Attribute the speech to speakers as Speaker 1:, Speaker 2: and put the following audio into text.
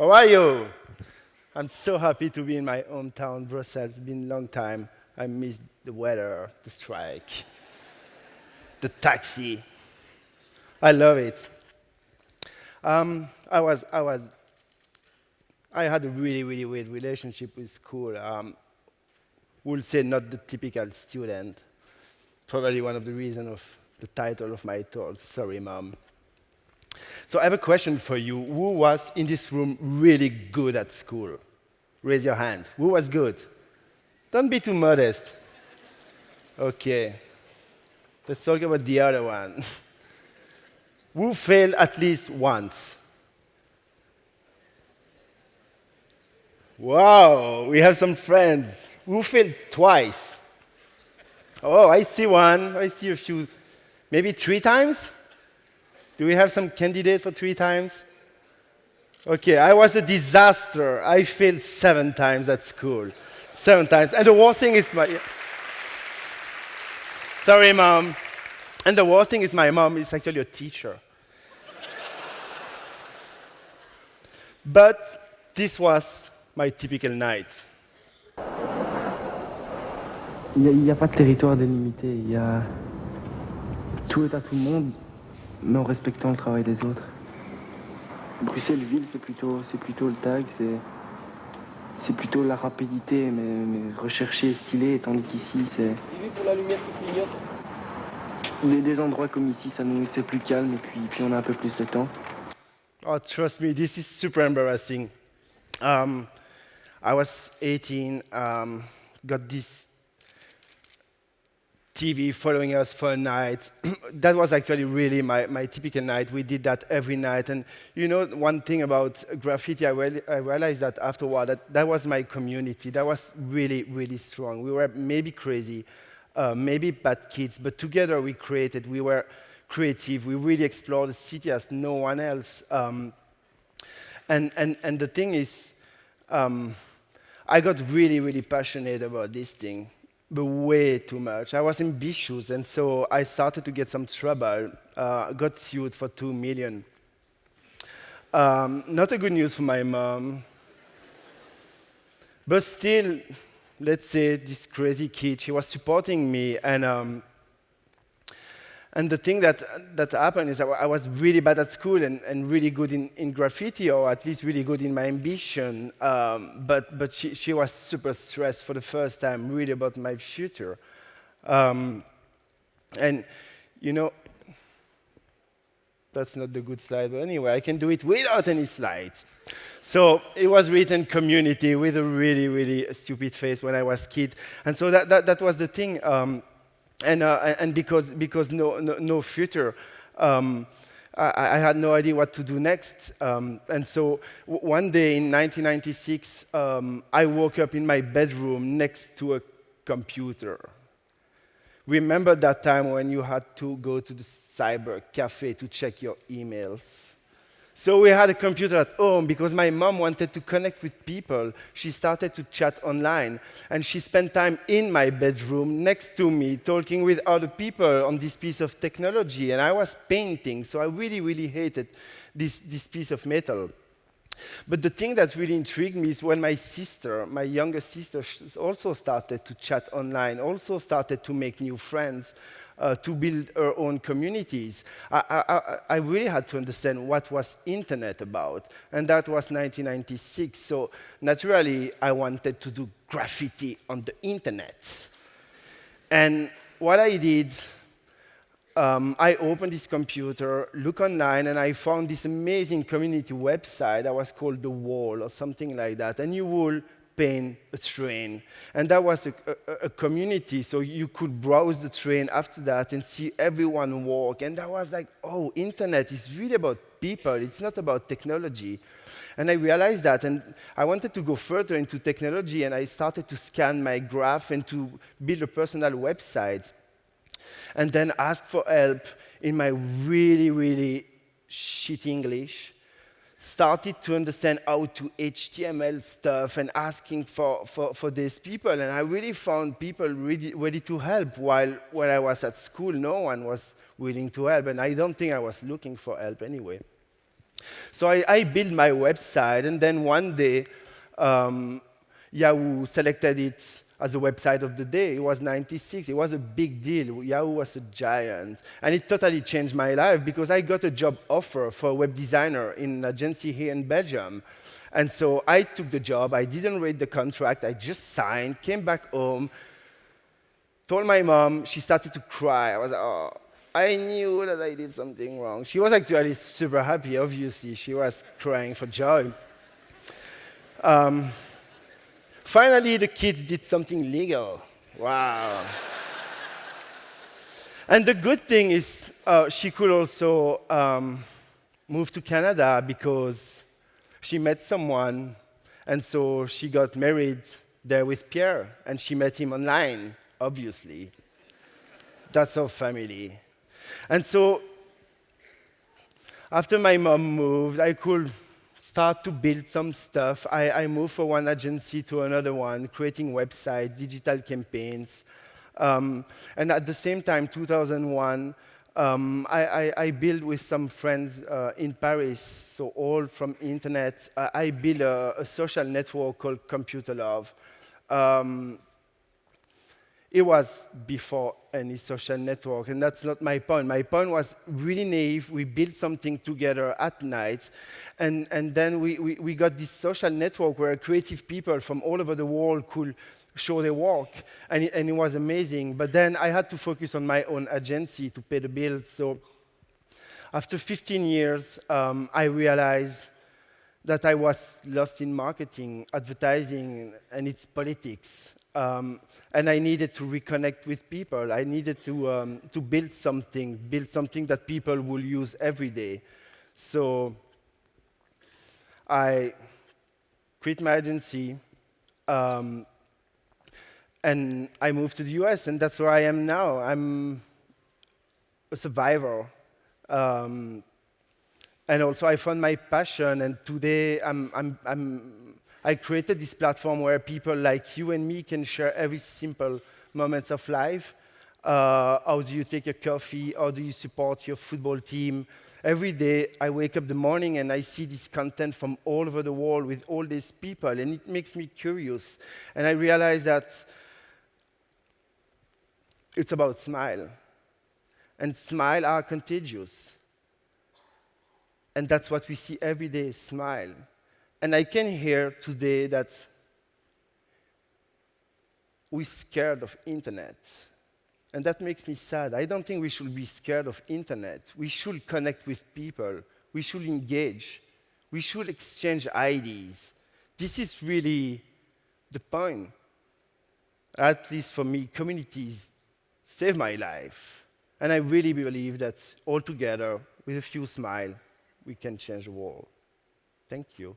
Speaker 1: How are you? I'm so happy to be in my hometown, Brussels. It's been a long time. I missed the weather, the strike, the taxi. I love it. Um, I was, I was, I had a really weird relationship with school. We'll say not the typical student. Probably one of the reasons of the title of my talk. Sorry, mom. So I have a question for you. Who was in this room really good at school? Raise your hand. Who was good? Don't be too modest. Okay. Let's talk about the other one. Who failed at least once? Wow, we have some friends. Who failed twice? Oh, I see one. I see a few. Maybe 3 times? Do we have some candidate for 3 times? Okay, I was a disaster. I failed 7 times at school. 7 times. And the worst thing is my... Sorry, mom. And the worst thing is my mom is actually a teacher. But this was my typical night.
Speaker 2: Il n'y a pas de territoire délimité. Tout est à tout le monde, mais en respectant le travail des autres. Bruxelles-Ville, c'est plutôt le tag, c'est plutôt la rapidité, mais recherché et stylé, tandis qu'ici, c'est... pour la lumière qui clignote. Des endroits comme ici, c'est plus calme, et puis on a un peu plus de temps.
Speaker 1: Oh, trust me, this is super embarrassing. I was 18, got this TV following us for a night. That was actually really my typical night. We did that every night. And you know, one thing about graffiti, I realized that afterward, that was my community. That was really strong. We were maybe crazy, maybe bad kids, but together we created. We were creative. We really explored the city as no one else. And the thing is, I got really passionate about this thing, but way too much. I was ambitious, and so I started to get some trouble. Got sued for 2 million. Not a good news for my mom. But still, let's say this crazy kid, she was supporting me, and the thing that happened is I was really bad at school and really good in graffiti, or at least really good in my ambition. But she was super stressed for the first time, really about my future. And, you know, that's not the good slide, but anyway, I can do it without any slides. So it was written community with a really stupid face when I was a kid. And so that was the thing. And because no future, I had no idea what to do next. And so one day in 1996, I woke up in my bedroom next to a computer. Remember that time when you had to go to the cyber cafe to check your emails? So we had a computer at home because my mom wanted to connect with people. She started to chat online, and she spent time in my bedroom next to me, talking with other people on this piece of technology. And I was painting, so I really hated this piece of metal. But the thing that really intrigued me is when my sister, my younger sister, also started to chat online, also started to make new friends, to build her own communities. I really had to understand what was internet about, and that was 1996. So naturally, I wanted to do graffiti on the internet. And what I did, I opened this computer, looked online, and I found this amazing community website that was called The Wall or something like that. And you will paint a train. And that was a community, so you could browse the train after that and see everyone walk. And that was like, oh, internet is really about people. It's not about technology. And I realized that, and I wanted to go further into technology, and I started to scan my graph and to build a personal website. And then ask for help in my really shit English. Started to understand how to HTML stuff and asking for these people. And I really found people really ready to help, while when I was at school, no one was willing to help. And I don't think I was looking for help anyway. So I built my website, and then one day, Yahoo selected it as a website of the day. It was 96. It was a big deal. Yahoo was a giant. And it totally changed my life because I got a job offer for a web designer in an agency here in Belgium. And so I took the job. I didn't read the contract. I just signed, came back home, told my mom. She started to cry. I was like, oh, I knew that I did something wrong. She was actually super happy, obviously. She was crying for joy. Finally, the kid did something legal. Wow. And the good thing is she could also move to Canada because she met someone, and so she got married there with Pierre, and she met him online, obviously. That's our family. And so after my mom moved, I could start to build some stuff. I moved from one agency to another one, creating websites, digital campaigns. And at the same time, 2001, I built with some friends in Paris, so all from internet. I built a social network called Computer Love. It was before any social network, and that's not my point. My point was really naive. We built something together at night, and then we got this social network where creative people from all over the world could show their work, and it was amazing. But then I had to focus on my own agency to pay the bills. So after 15 years, I realized that I was lost in marketing, advertising, and its politics. And I needed to reconnect with people. I needed to build something that people will use every day. So I quit my agency, and I moved to the US, and that's where I am now. I'm a survivor. And also I found my passion, and today I created this platform where people like you and me can share every simple moments of life. How do you take a coffee? How do you support your football team? Every day, I wake up in the morning and I see this content from all over the world with all these people, and it makes me curious. And I realize that it's about smile. And smile are contagious. And that's what we see every day, smile. And I can hear today that we're scared of internet. And that makes me sad. I don't think we should be scared of internet. We should connect with people. We should engage. We should exchange ideas. This is really the point. At least for me, communities save my life. And I really believe that all together, with a few smiles, we can change the world. Thank you.